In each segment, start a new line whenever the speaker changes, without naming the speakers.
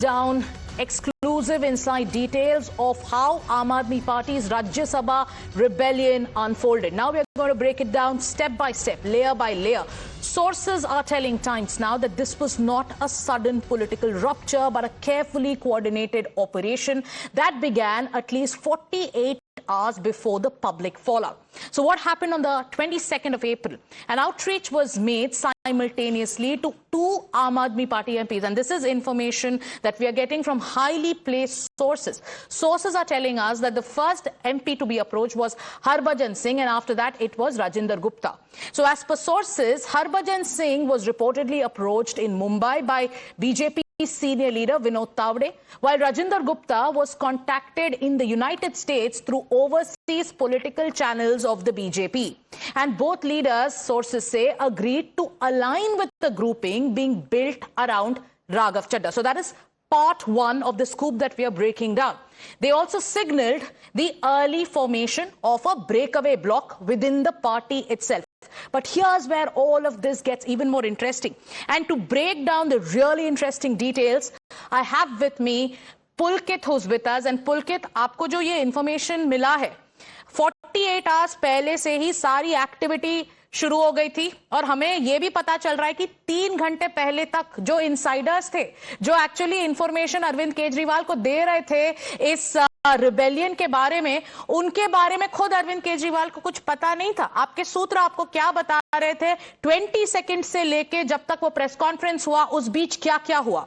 down exclusive inside details of how Aam Aadmi Party's Rajya Sabha rebellion unfolded. Now we're going to break it down step by step, layer by layer. Sources are telling Times Now that this was not a sudden political rupture, but a carefully coordinated operation that began at least 48 hours before the public fallout. So what happened on the 22nd of April? An outreach was made simultaneously to two Aam Aadmi Party MPs, and this is information that we are getting from highly placed sources. Sources are telling us that the first MP to be approached was Harbhajan Singh, and after that it was Rajinder Gupta. So as per sources, Harbhajan Singh was reportedly approached in Mumbai by BJP senior leader Vinod Tawde, while Rajinder Gupta was contacted in the United States through overseas political channels of the BJP. And both leaders, sources say, agreed to align with the grouping being built around Raghav Chadha. So that is part one of the scoop that we are breaking down. They also signaled the early formation of a breakaway bloc within the party itself. But here's where all of this gets even more interesting. And to break down the really interesting details, I have with me Pulkit, who's with us. And Pulkit, आपको जो ये information मिला है, 48 hours पहले से ही सारी activity शुरू हो गई थी, और हमें यह भी पता चल रहा है कि 3 घंटे पहले तक जो इनसाइडर्स थे, जो एक्चुअली इंफॉर्मेशन अरविंद केजरीवाल को दे रहे थे इस रिबेलियन के बारे में, उनके बारे में खुद अरविंद केजरीवाल को कुछ पता नहीं था। आपके सूत्र आपको क्या बता रहे थे 20 सेकंड से लेके जब तक वो प्रेस कॉन्फ्रेंस हुआ, उस बीच क्या क्या हुआ?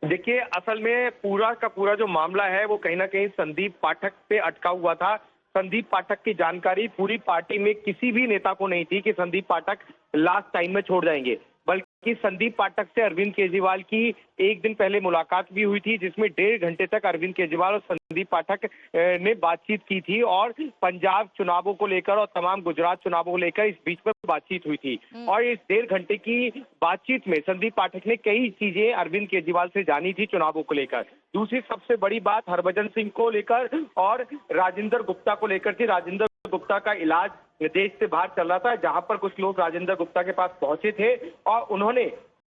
देखिए, असल में पूरा का पूरा जो मामला है वो कहीं ना कहीं संदीप पाठक पे अटका हुआ था। संदीप पाठक की जानकारी पूरी पार्टी में किसी भी नेता को नहीं थी कि संदीप पाठक लास्ट टाइम में छोड़ जाएंगे, बल्कि संदीप पाठक से अरविंद केजरीवाल की एक दिन पहले मुलाकात भी हुई थी, जिसमें 1.5 घंटे तक अरविंद केजरीवाल और संदीप पाठक ने बातचीत की थी, और पंजाब चुनावों को लेकर और तमाम गुजरात चुनावों को लेकर इस बीच में बातचीत हुई थी। और इस 1.5 घंटे की बातचीत में संदीप पाठक ने कई चीजें अरविंद केजरीवाल से जानी थी चुनावों को लेकर। दूसरी सबसे बड़ी बात हरभजन सिंह को लेकर और राजिंदर गुप्ता को लेकर थी। राजिंदर गुप्ता का इलाज देश से बाहर चल रहा था, जहां पर कुछ लोग राजिंदर गुप्ता के पास पहुंचे थे और उन्होंने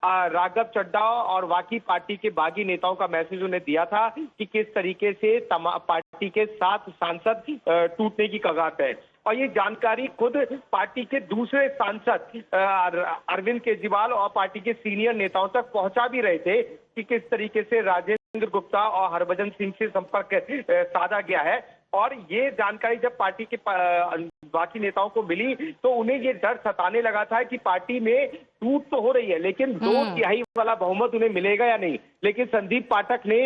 राघव चड्ढा और बाकी पार्टी के बागी नेताओं का मैसेज उन्हें दिया था कि किस तरीके से पार्टी के 7 सांसद टूटने की कगार पे है। और ये जानकारी खुद पार्टी के दूसरे सांसद अरविंद केजरीवाल और पार्टी के सीनियर नेताओं तक पहुंचा भी रहे थे कि किस तरीके से राजेंद्र गुप्ता और हरभजन सिंह से संपर्क साधा गया है। और ये जानकारी जब पार्टी के बाकी नेताओं को मिली तो उन्हें ये डर सताने लगा था कि पार्टी में टूट तो हो रही है, लेकिन 2/3 वाला बहुमत उन्हें मिलेगा या नहीं। लेकिन संदीप पाठक ने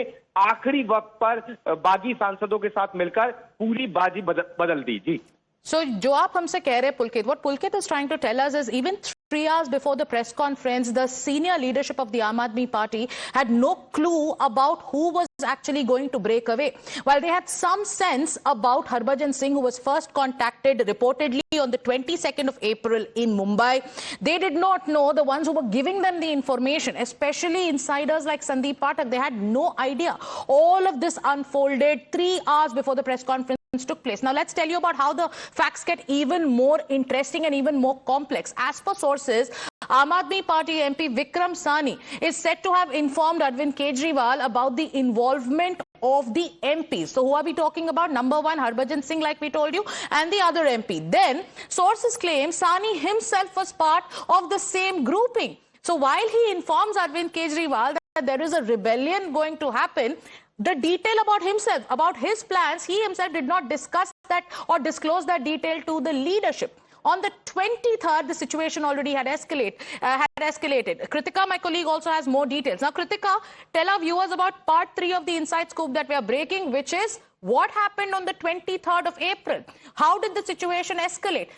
आखिरी वक्त पर बागी सांसदों के साथ मिलकर पूरी बाजी बदल दी। जी,
So, जो आप हमसे कह रहे हैं Pulkit, what Pulkit is trying to tell us is even 3 hours before the press conference, the senior leadership of the Aam Aadmi Party had no clue about who was actually going to break away. While they had some sense about Harbhajan Singh, who was first contacted reportedly on the 22nd of April in Mumbai, they did not know, the ones who were giving them the information, especially insiders like Sandeep Pathak, they had no idea. All of this unfolded 3 hours before the press conference took place. Now let's tell you about how the facts get even more interesting and even more complex. As per sources, Aam Aadmi Party MP Vikram Sahni is said to have informed Arvind Kejriwal about the involvement of the MPs. So who are we talking about? Number one, Harbhajan Singh, like we told you, and the other MP. Then sources claim Sahni himself was part of the same grouping. So while he informs Arvind Kejriwal that there is a rebellion going to happen, the detail about himself, about his plans, he himself did not discuss that or disclose that detail to the leadership. On the 23rd, the situation already had escalated. Kritika, my colleague, also has more details. Now, Kritika, tell our viewers about part 3 of the inside scoop that we are breaking, which is what happened on the 23rd of April. How did the situation escalate?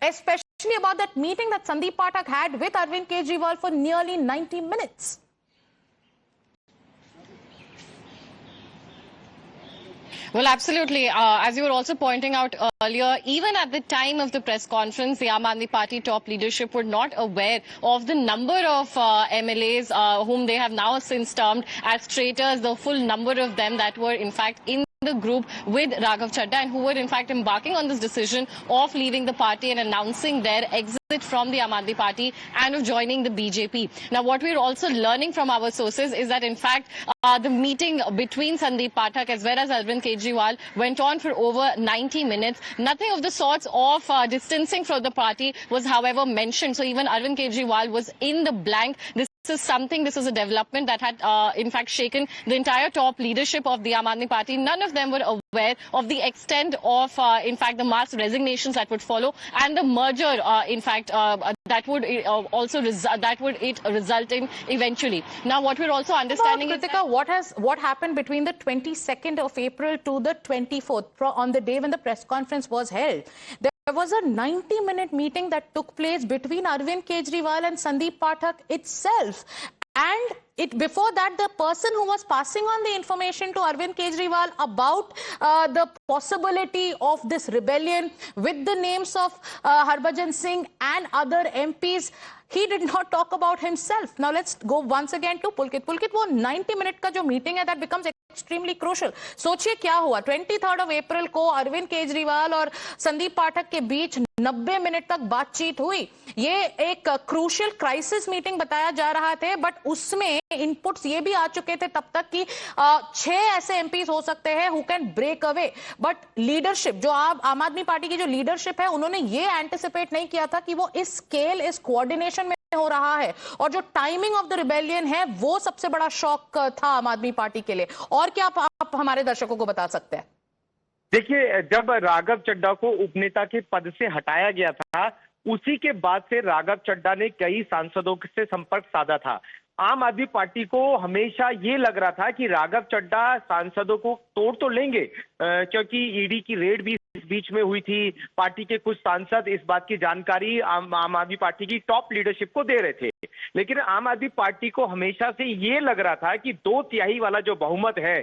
Especially about that meeting that Sandeep Pathak had with Arvind Kejriwal for nearly 90 minutes.
Well, absolutely. As you were also pointing out earlier, even at the time of the press conference, the Aam Aadmi Party top leadership were not aware of the number of MLAs whom they have now since termed as traitors, the full number of them that were in fact in the group with Raghav Chadda and who were in fact embarking on this decision of leaving the party and announcing their exit from the Aam Aadmi Party and of joining the BJP. Now, what we're also learning from our sources is that in fact the meeting between Sandeep Pathak as well as Arvind Kejriwal went on for over 90 minutes. Nothing of the sorts of distancing from the party was, however, mentioned. So even Arvind Kejriwal was in the blank. This is a development that had in fact shaken the entire top leadership of the Aam Aadmi Party. None of them were aware of the extent of in fact the mass resignations that would follow and the merger in fact that would also result in eventually. Now what we're also understanding is
Kritika, what happened between the 22nd of April to the 24th on the day when the press conference was held. There was a 90-minute meeting that took place between Arvind Kejriwal and Sandeep Pathak itself. And before that, the person who was passing on the information to Arvind Kejriwal about the possibility of this rebellion with the names of Harbhajan Singh and other MPs, he did not talk about himself. Now let's go once again to Pulkit. Pulkit, वो 90-minute का जो meeting है, that becomes extremely crucial. सोचिए क्या हुआ 23rd of April को अरविंद केजरीवाल और संदीप पाठक के बीच 90 मिनट तक बातचीत हुई. ये एक क्रूशियल क्राइसिस मीटिंग बताया जा रहा था, बट उसमें इनपुट्स ये भी आ चुके थे तब तक कि 6 ऐसे एमपीज हो सकते हैं who can break away. But leadership जो आम आदमी पार्टी की जो लीडरशिप है, उन्होंने ये एंटिसिपेट नहीं किया था कि वो इस स्केल, इस कोऑर्डिनेशन में हो रहा है. और जो टाइमिंग ऑफ द रिबेलियन है, वो सबसे बड़ा शॉक था आम आदमी पार्टी के लिए. और क्या आप हमारे दर्शकों को बता सकते हैं?
देखिए, जब राघव चड्ढा को उपनेता के पद से हटाया गया था, उसी के बाद से राघव चड्ढा ने कई सांसदों से संपर्क साधा था. आम आदमी पार्टी को हमेशा ये लग रहा था कि राघव चड्ढा सांसदों को तोड़ तो लेंगे, क्योंकि ईडी की रेड भी इस बीच में हुई थी. पार्टी के कुछ सांसद इस बात की जानकारी आम आदमी पार्टी की टॉप लीडरशिप को दे रहे थे. लेकिन आम आदमी पार्टी को हमेशा से ये लग रहा था कि 2/3 वाला जो बहुमत है,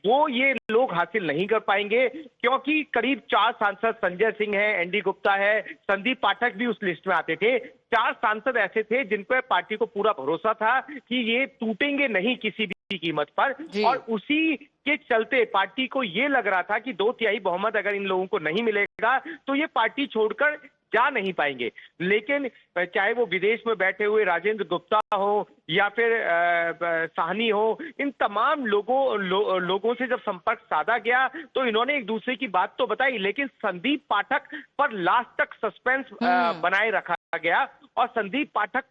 वो ये लोग हासिल नहीं कर पाएंगे, क्योंकि करीब 4 सांसद, संजय सिंह है, एनडी गुप्ता है, संदीप पाठक भी उस लिस्ट में आते थे. 4 सांसद ऐसे थे जिन पर पार्टी को पूरा भरोसा था कि ये टूटेंगे नहीं किसी भी कीमत पर. और उसी के चलते पार्टी को ये लग रहा था कि 2/3 बहुमत अगर इन लोगों को नहीं मिलेगा तो ये पार्टी छोड़कर जा नहीं पाएंगे. लेकिन चाहे वो विदेश में बैठे हुए राजेंद्र गुप्ता हो या फिर साहनी हो, इन तमाम लोगों से जब संपर्क साधा गया तो इन्होंने एक दूसरे की बात तो बताई, लेकिन संदीप पाठक पर लास्ट तक सस्पेंस बनाए रखा गया. और संदीप पाठक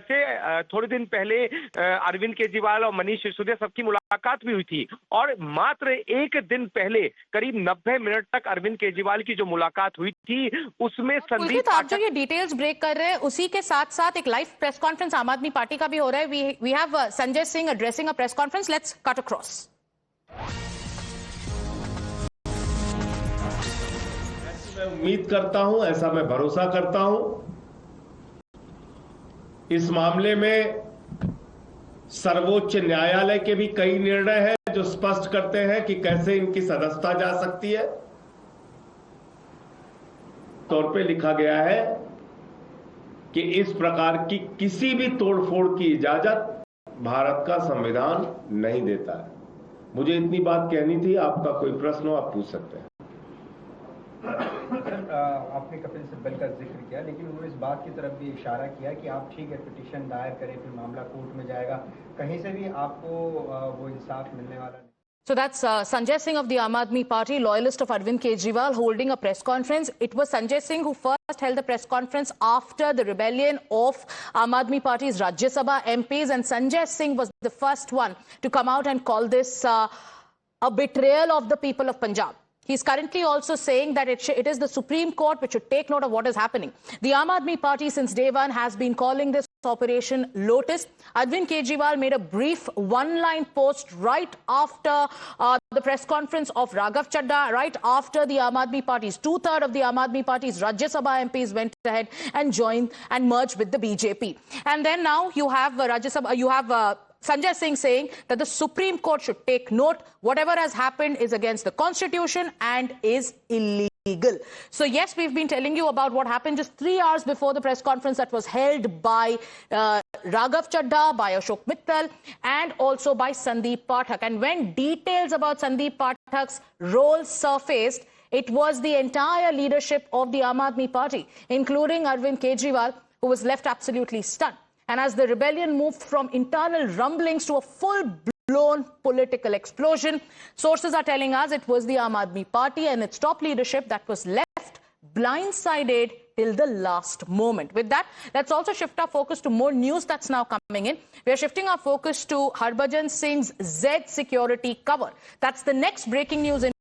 से थोड़े दिन पहले अरविंद केजरीवाल और मनीष सिसोदिया सबकी मुलाकात भी हुई थी. और मात्र एक दिन पहले करीब 90 मिनट तक अरविंद केजरीवाल की जो मुलाकात हुई थी, उसमें संदीप
आप जो ये डिटेल्स ब्रेक कर रहे हैं, उसी के साथ साथ एक लाइव प्रेस कॉन्फ्रेंस आम आदमी पार्टी का भी हो रहा है. We have Sanjay Singh addressing a press conference. Let's cut across.
मैं उम्मीद करता हूं, ऐसा मैं भरोसा करता हूं, इस मामले में सर्वोच्च न्यायालय के भी कई निर्णय हैं जो स्पष्ट करते हैं कि कैसे इनकी सदस्यता जा सकती है. तौर पे लिखा गया है कि इस प्रकार की किसी भी तोड़फोड़ की इजाजत भारत का संविधान नहीं देता है. मुझे इतनी बात कहनी थी. आपका कोई प्रश्न हो आप पूछ सकते हैं.
आपने कपिल सिब्बल का जिक्र किया, लेकिन उन्होंने इस बात की तरफ भी इशारा किया कि आप ठीक है पिटीशन दायर करें, फिर मामला कोर्ट में जाएगा, कहीं से भी आपको वो इंसाफ मिलने वाला नहीं.
So that's Sanjay Singh of the Aam Aadmi Party, loyalist of Arvind Kejriwal, holding a press conference. It was Sanjay Singh who first held the press conference after the rebellion of Aam Aadmi Party's Rajya Sabha MPs, and Sanjay Singh was the first one to come out and call this a betrayal of the people of Punjab. He's currently also saying that it is the Supreme Court which should take note of what is happening. The Aam Aadmi Party since day one has been calling this Operation Lotus. Arvind Kejriwal made a brief one-line post right after the press conference of Raghav Chadda, right after the Aam Aadmi Party's 2/3 of the Aam Aadmi Party's Rajya Sabha MPs went ahead and joined and merged with the BJP. And then now you have Sanjay Singh saying that the Supreme Court should take note. Whatever has happened is against the Constitution and is illegal. illegal. So yes, we've been telling you about what happened just 3 hours before the press conference that was held by Raghav Chadha, by Ashok Mittal, and also by Sandeep Pathak. And when details about Sandeep Pathak's role surfaced, it was the entire leadership of the Aam Aadmi Party, including Arvind Kejriwal, who was left absolutely stunned. And as the rebellion moved from internal rumblings to a full-blown political explosion, sources are telling us it was the Aam Aadmi Party and its top leadership that was left blindsided till the last moment. With that, let's also shift our focus to more news that's now coming in. We are shifting our focus to Harbhajan Singh's Z security cover. That's the next breaking news in